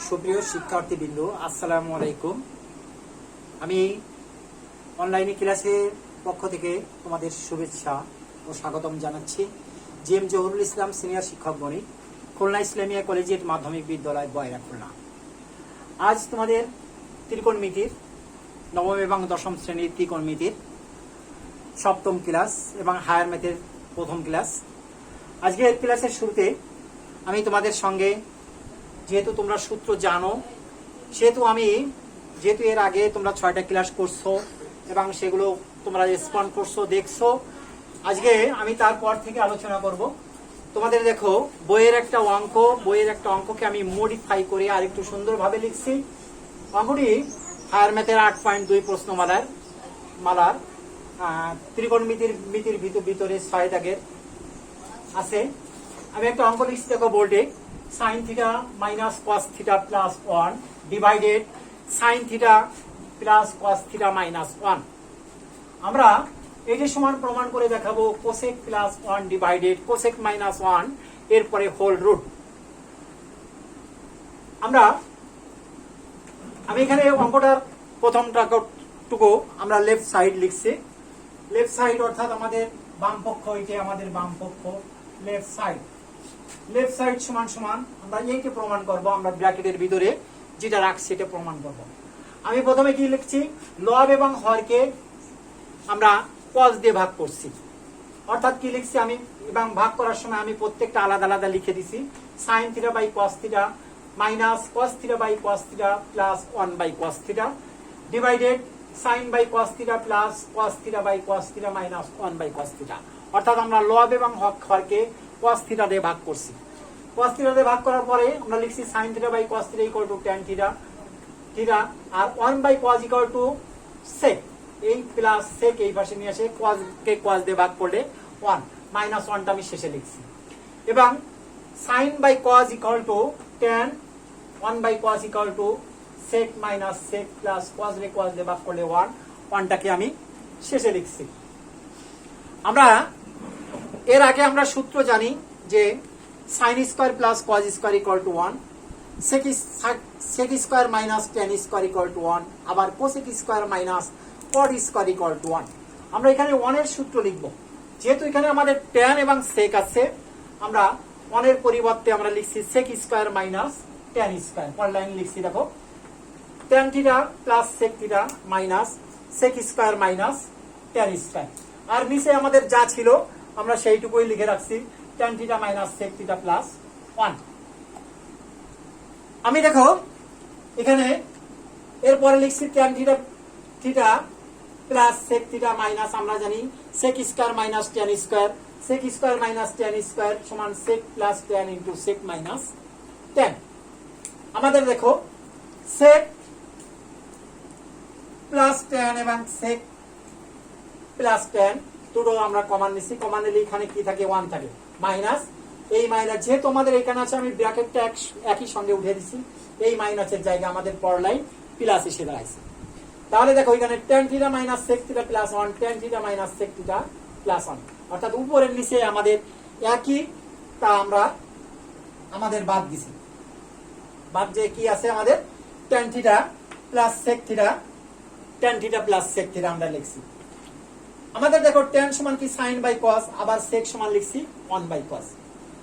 সুপ্রিয় শিক্ষার্থীবৃন্দ, আসসালামু আলাইকুম। আমি অনলাইনে ক্লাসের পক্ষ থেকে তোমাদের শুভেচ্ছা ও স্বাগতম জানাচ্ছি। জিএম জহুরুল ইসলাম সিনিয়র শিক্ষক গণিত, খুলনা ইসলামিয়া কলেজিয়েট মাধ্যমিক বিদ্যালয়, বয়রা, খুলনা। আজ তোমাদের ত্রিকোণমিতির নবম এবং দশম শ্রেণীর ত্রিকোণমিতির সপ্তম ক্লাস এবং হায়ার ম্যাথের প্রথম ক্লাস। আজকের ক্লাসের শুরুতে আমি তোমাদের সঙ্গে, যেহেতু তোমরা সূত্র জানো, যেহেতু এর আগে তোমরা 6টা ক্লাস করছো এবং সেগুলো তোমরা রেসপন্ড করছো, দেখছো, আজকে আমি তারপর থেকে আলোচনা করব। তোমাদের দেখো, বইয়ের একটা অঙ্ককে আমি মডিফাই করে আর একটু সুন্দরভাবে লিখছি। অঙ্কটি হায়ার ম্যাথের 8.2 প্রশ্নমালার ত্রিকোণমিতির ভিতরে 6 দাগের আছে। আমি একটা অঙ্ক লিখছি, দেখো বোর্ডে, sin theta minus cos theta plus 1 divided sin theta plus cos theta minus 1। আমরা এই যে সমান প্রমাণ করে দেখাবো cosec plus 1 divided cosec minus 1 এরপরে হোল রুট। আমি এখানে অঙ্কটার প্রথমটুকু আমরা লেফট সাইড লিখছি। লেফট সাইড অর্থাৎ আমাদের বাম পক্ষ, এটা আমাদের বাম পক্ষ, লেফট সাইড সমান সমান আমরা এইটা প্রমাণ করব। আমরা ব্র্যাকেটের ভিতরে যেটা রাখছি এটা প্রমাণ করব। আমি প্রথমে কি লিখছি, লব এবং হরকে আমরা cos দিয়ে ভাগ করছি। অর্থাৎ কি লিখছি আমি, এবং ভাগ করার সময় আমি প্রত্যেকটা আলাদা আলাদা লিখে দিছি। sin theta by cos theta minus cos theta by cos theta plus 1 by cos theta divided sin by cos theta plus cos theta by cos theta minus 1 by cos theta. অর্থাৎ আমরা লব এবং হরকে cos থিটা দিয়ে ভাগ করছি। cos theta দিয়ে ভাগ করার পরে আমরা লিখছি sin theta by cos theta equal to tan theta আর 1 by cos equal to sec। এই প্লাস sec এই পাশে নিয়ে আসে cos কে cos দিয়ে ভাগ করলে 1 মাইনাস 1টা আমি শেষে লিখছি। এবং sin by cos equal to tan 1 by cos equal to sec minus sec plus cos রে cos দিয়ে ভাগ করলে 1টাকে আমি শেষে লিখছি। এর আগে আমরা সূত্র জানি যে sin square plus cos square equal to 1, sec square minus tan square equal to 1, আবার cosec square minus cot square equal to 1। আমরা এখানে 1 এর সূত্র লিখব। যেহেতু এখানে আমাদের tan এবং sec আছে, আমরা 1 এর পরিবর্তে আমরা লিখছি sec square minus tan square. পরের লাইন লিখছি, দেখো, tan theta plus sec theta minus sec square minus tan square. আর নিচে আমাদের যা ছিল আমরা সেইটুকুই লিখে রাখছি, tan theta minus sec theta plus 1। আমি দেখো এখানে এরপরে লিখছি tan theta plus sec theta minus, আমরা জানি sec square minus tan square, sec square minus tan square সমান sec plus tan into sec minus tan। আমাদের দেখো sec প্লাস tan এবং sec প্লাস tan দুটো আমরা কমন নিছি। কমন নিলে এখানে কি থাকে, 1 থাকে, মাইনাস এই মাইনাস, যেহেতু আমাদের এখানে আছে আমি ব্র্যাকেটটা একই সঙ্গে উঠে দিছি, এই মাইনাসের জায়গায় আমাদের পরের লাইন প্লাস এসে দাঁড়াইছে। তাহলে দেখো এখানে tan theta minus sec theta plus 1, tan theta minus sec theta plus 1, অর্থাৎ উপরের নিচে আমাদের একই, তা আমরা আমাদের বাদ দিছি। বাদ যে কি আছে আমাদের tan theta plus sec theta, tan theta plus sec theta আমরা লিখছি। আমাদের দেখো tan সমান কি sin বাই cos, আবার sec সমান লিখছি 1 বাই cos।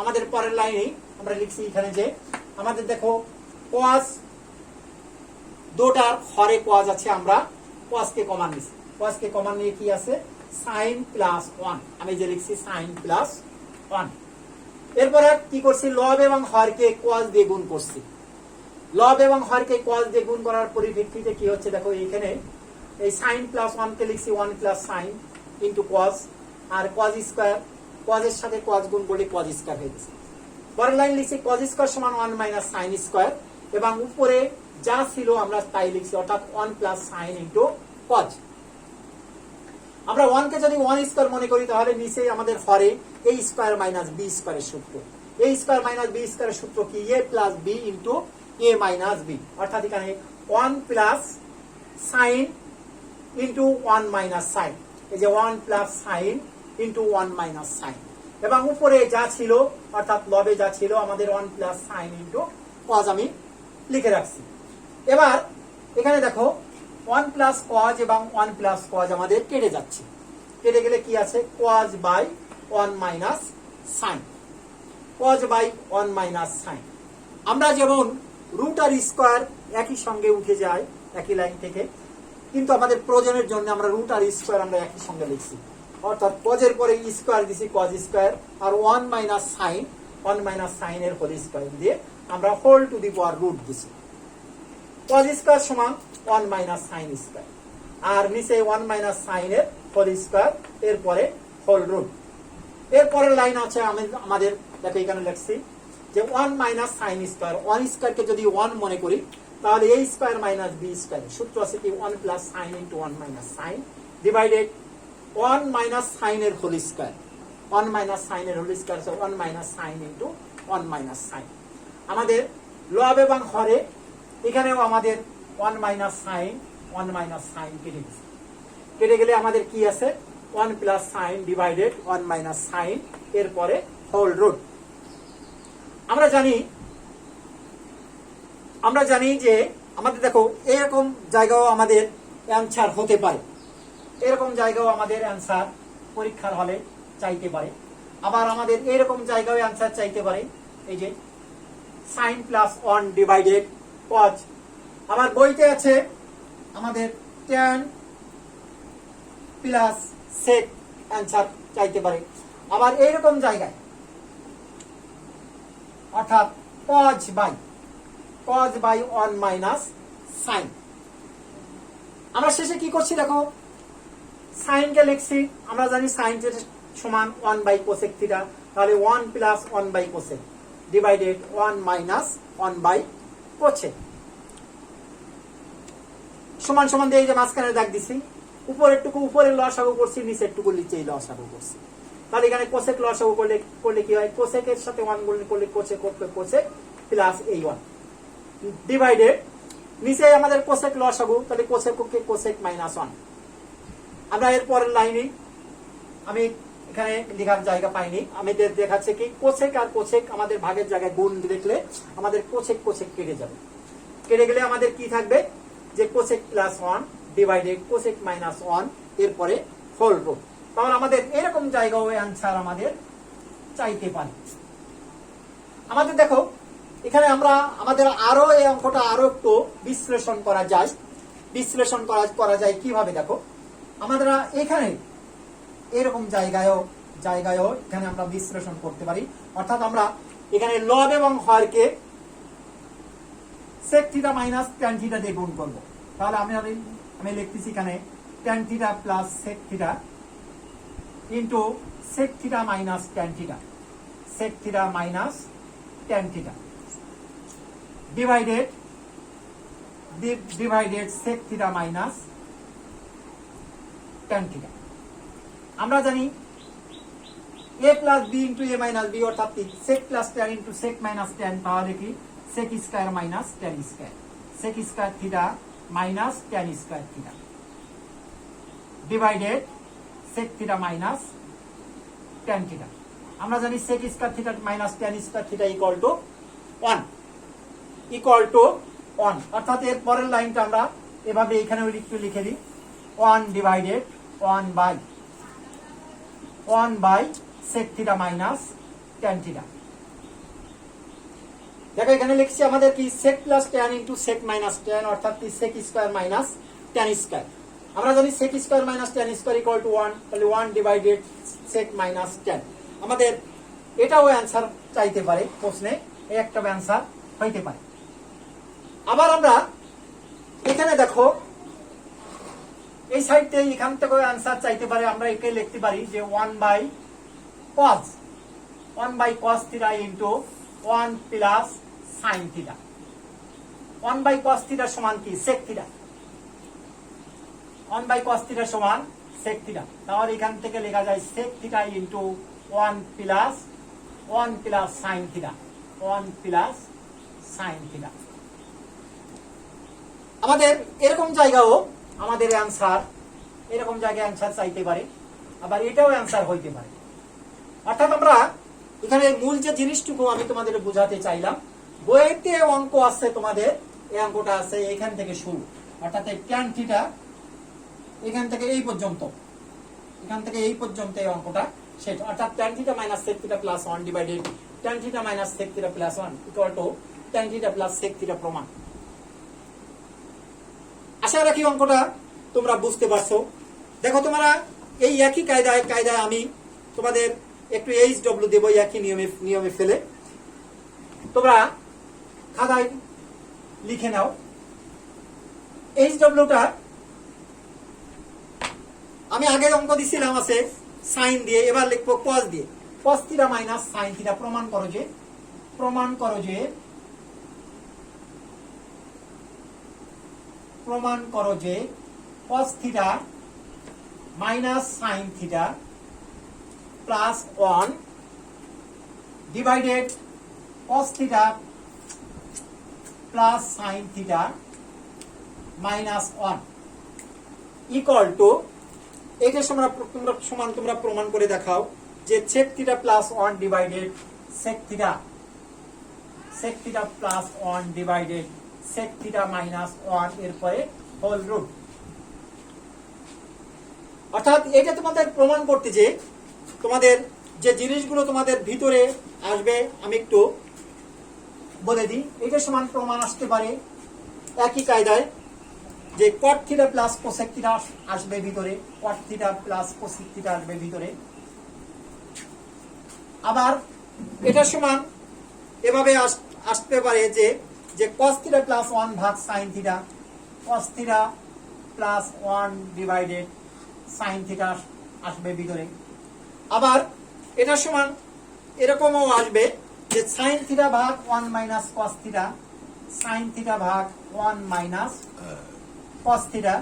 আমাদের পরের লাইনে আমরা লিখছি এখানে যে আমাদের দেখো cos দুটার হরে cos আছে, আমরা cos কে কমন নিছি। cos কে কমন নিয়ে কি আছে, sin প্লাস 1, আমি যে লিখছি sin প্লাস 1। এরপরে কি করছি, লব এবং হরকে cos দিয়ে গুণ করছি। লব এবং হরকে cos দিয়ে গুণ করার পরিপ্রেক্ষিতে কি হচ্ছে, দেখো এখানে এই sin প্লাস 1 কে লিখছি 1 প্লাস sin ইনটু cos, আর cos স্কয়ার, cos এর সাথে cos গুণ করলে cos স্কয়ার হয়ে গেছে। পরের লাইন লিখছি cos স্কয়ার সমান 1 মাইনাস sin স্কয়ার, এবং উপরে যা ছিল আমরা তাই লিখছি, অর্থাৎ 1 প্লাস sin ইনটু cos। আমরা 1 কে যদি 1 স্কয়ার মনে করি, তাহলে নিচে আমাদের হরে a স্কয়ার মাইনাস b স্কয়ারের সূত্র। a স্কয়ার মাইনাস b স্কয়ারের সূত্র কি, a plus b into a minus b, অর্থাৎ এখানে 1 plus sin into 1 minus sin, এই যে 1 plus sin into 1 minus sin, এবং উপরে যা ছিল অর্থাৎ লবে যা ছিল আমাদের 1 প্লাস sin ইনটু cos আমি লিখে রাখছি। এবার এখানে দেখো 1 প্লাস কজ এবং 1 প্লাস কজ আমাদের কেটে যাচ্ছে, কেটে গেলে কি আছে cos by 1 minus sine, cos by 1 minus sine. আমরা যেমন রুট আর স্কোয়ার একই সঙ্গে উঠে যায় একই লাইন থেকে, কিন্তু আমাদের প্রয়োজনের জন্য আমরা রুট আর স্কোয়ার আমরা একই সঙ্গে লিখছি, অর্থাৎ কজের পরে স্কোয়ার দিছি কজ স্কোয়ার, আর 1 মাইনাস সাইন এর হোল স্কোয়ার দিয়ে আমরা whole to the power root দিছি। কজ স্কোয়ার সমান 1 মাইনাস সাইন স্কোয়ার, আর নিচে 1 মাইনাস সাইন এর হোল স্কোয়ার, এরপরে হোল রুট। এরপরের লাইন আছে আমাদের দেখো এখানে লিখছি যে 1 মাইনাস সাইন স্কোয়ার, 1 স্কোয়ারকে যদি 1 মনে করি তাহলে a square minus b square, সূত্র আছে কি 1 plus sine into 1 minus sine divided 1 minus sine এর হোল স্কোয়ার, 1 মাইনাস সাইন এর whole square, 1 minus sine into 1 minus sine. আমাদের লব এবং হরে এখানেও আমাদের 1 মাইনাস সাইন কেটে গেছে, কেটে গেলে আমাদের কি আছে 1 plus sign divided 1 minus sign, এরপরে হোল রুট। আমরা জানি যে আমাদের দেখো এরকম জায়গাও আমাদের অ্যান্সার হতে পারে, এরকম জায়গাও আমাদের অ্যান্সার পরীক্ষার হলে চাইতে পারে, আবার আমাদের এরকম জায়গাও অ্যান্সার চাইতে পারে, এই যে সাইন প্লাস 1 ডিভাইডেড কজ। আবার বইতে আছে আমাদের ট্যান প্লাস সেক অ্যান্সার চাইতে পারে। আবার এইরকম জায়গায় অর্থাৎ কজ বাই 1 মাইনাস সাইন। আমরা শেষে কি করছি দেখো, সাইনকে লিখছি, আমরা জানি সাইন সমান 1 বাই কোসেক থিটা, তাহলে 1 plus 1 by cosec divided 1 minus 1 by cosec সমান সমান দিয়ে যে মাঝখানে দাগ দিছি, উপরের লসাগু করছি, নিচের টুকু নিচেই লসাগু করছি। তাহলে এখানে কোসেক লসাগু করলে কি হয়, কোসেকের সাথে 1 গুণ করলে কোসেক প্লাস এই 1 ডিভাইডেড নিচে আমাদের কোসেক লসাগু, তাহলে কোসেক মাইনাস 1। আমরা এর পরের লাইনে আমি এখানে লেখার জায়গা পাইনি, আমি দেখাচ্ছে কি কোসেক আর কোসেক আমাদের ভাগের জায়গায় গুণ দেখলে আমাদের কোসেক কেটে যাবে, কেটে গেলে আমাদের কি থাকবে যে cosec plus 1 divided cosec minus 1, এরপরে হোল রুট। তাহলে আমাদের এরকম জায়গাও অ্যান্সার আমাদের চাইতে পারে। আমাদের দেখো এখানে আমাদের আরো এই অঙ্কটা আরো একটু বিশ্লেষণ করা যায় কিভাবে দেখো, আমাদের এখানে এরকম জায়গায়ও এখানে আমরা বিশ্লেষণ করতে পারি, অর্থাৎ আমরা এখানে লব এবং হরকে sec theta minus tan theta দিয়ে গুণ করবো। তাহলে আমি লিখতেছি এখানে tan theta plus sec theta into sec theta minus tan theta, sec theta minus tan theta divided sec theta minus tan theta. আমরা জানি a plus B into A minus B, অর্থাৎ sec plus tan into sec minus tan, তাহলে কি sec square minus tan square, sec square theta minus tan square theta divided sec theta minus tan theta. আমরা জানি sec square theta minus tan square theta equal to 1, অর্থাৎ এর পরের লাইনটা আমরা এভাবে এখানে একটু লিখে দিই 1 divided 1 by sec theta minus tan theta. দেখো এখানে লিখছি আমাদের কি sec plus tan into sec minus tan, অর্থাৎ কি sec square minus tan square. আমরা জানি sec square minus tan square equal to 1, তাহলে 1 ডিভাইডেড সেক মাইনাস ট্যান। আমাদের এটাও অ্যান্সার চাইতে পারে প্রশ্নে, একটা অ্যান্সার হইতে পারে। আবার আমরা এখানে দেখো এই সাইডে এখান থেকে অ্যান্সার চাইতে পারে, আমরা একে লিখতে পারি যে 1 by cos theta into 1 plus sine theta. 1 by cos theta সমান কি sec theta, 1 by cos theta সমান সেক থিটা, তাহলে এখান থেকে লেখা যায় sec theta into 1 plus sine theta, 1 plus sine theta. আমাদের এরকম জায়গাও আমাদের অ্যান্সার চাইতে পারে, আবার এটাও অ্যান্সার হইতে পারে। অর্থাৎ আমরা এখানে মূল যে জিনিসটুকু আমি তোমাদের বোঝাতে চাইলাম বইতে অঙ্ক আছে তোমাদের, এই অঙ্কটা আছে এখান থেকে শুরু, অর্থাৎ এই ট্যান থিটা এখান থেকে এই পর্যন্ত, এখান থেকে এই পর্যন্ত এই অঙ্কটা সেট, অর্থাৎ tan theta minus sec theta plus 1 divided tan theta minus sec theta plus 1 equal to tan theta plus sec theta প্রমাণ। আশা রাখি অঙ্কটা তোমরা বুঝতে পারছো। দেখো তোমরা এই একই কায়দায় আমি তোমাদের একটু HW দেব, একই নিয়মে ফেলে তোমরা খাতায় লিখে নাও। HWটা আমি আগের অঙ্ক দিছিলাম আছে সাইন দিয়ে, এবার লিখবো কস দিয়ে। Cos theta minus sine theta প্রমাণ করো যে cos theta minus sine theta plus 1 divided cos theta plus sine theta minus 1 equal to, এইটা সমান তোমরা প্রমাণ করে দেখাও যে sec theta plus 1 divided sec theta plus 1 divided sec theta minus 1 এরপরে হোল রুট। অর্থাৎ এটা তোমাদের প্রমাণ করতে যে তোমাদের যে জিনিসগুলো তোমাদের ভিতরে আসবে আমি একটু বলে দিই। এটা সমান প্রমাণ আসতে পারে একই কায়দায় যে কট থিটা প্লাস কোসেক থিটা আসবে ভিতরে, কট থিটা প্লাস কোসেক থিটা আসবে ভিতরে। আবার এটা সমান এভাবে আসতে পারে যে কস থিটা প্লাস 1 ভাগ সাইন থিটা, কস theta plus 1 divided sine theta আসবে ভিতরে। আবার এটা সমান এরকমও আসবে যে সাইন থিটা ভাগ 1 minus cos theta, sine theta ভাগ 1 মাইনাস কস থিটা।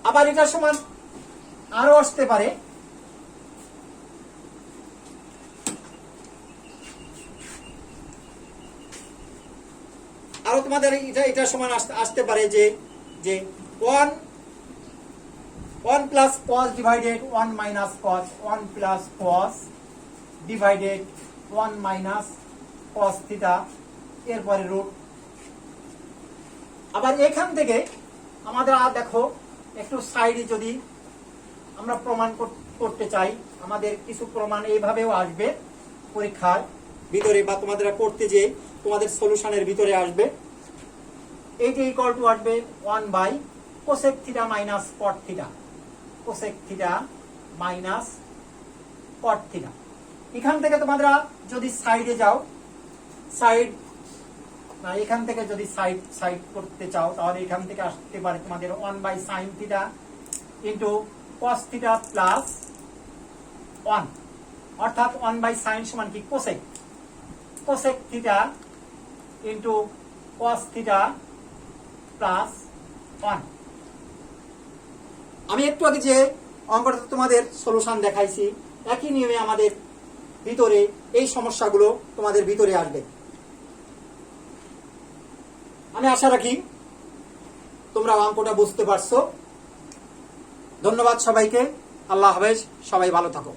আবার এটা সমান আরো আসতে পারে আরো তোমাদের এটা সমান আসতে পারে যে 1 plus cos divided 1 minus cos, 1 plus cos divided 1 minus cos theta এরপরে রুট। আবার এখান থেকে আমাদের দেখো একটু সাইডে যদি আমরা প্রমাণ করতে চাই, আমাদের কিছু প্রমাণ এইভাবেও আসবে পরীক্ষার ভিতরে বা তোমাদের করতে যে তোমাদের সলিউশনের ভিতরে আসবে। এইটা ইকুয়াল টু আসবে 1 by cosec theta minus cot theta, cosec theta minus cot theta. এখান থেকে তোমরা যদি সাইডে যাও, এখান থেকে যদি সাইড করতে চাও তাহলে এখান থেকে আসতে পারে তোমাদের 1 by sine theta into cos theta plus 1, অর্থাৎ 1 বাই সাইন সমান কি cosec theta into cos theta plus 1। আমি একটু আগে যে অঙ্কটা তোমাদের সলিউশন দেখাইছি একই নিয়মে আমাদের ভিতরে এই সমস্যাগুলো তোমাদের ভিতরে আসবে। আমি আশা রাখি তোমরা অঙ্কটা বুঝতে পারছো। ধন্যবাদ সবাইকে, আল্লাহ হাফেজ, সবাই ভালো থাকো।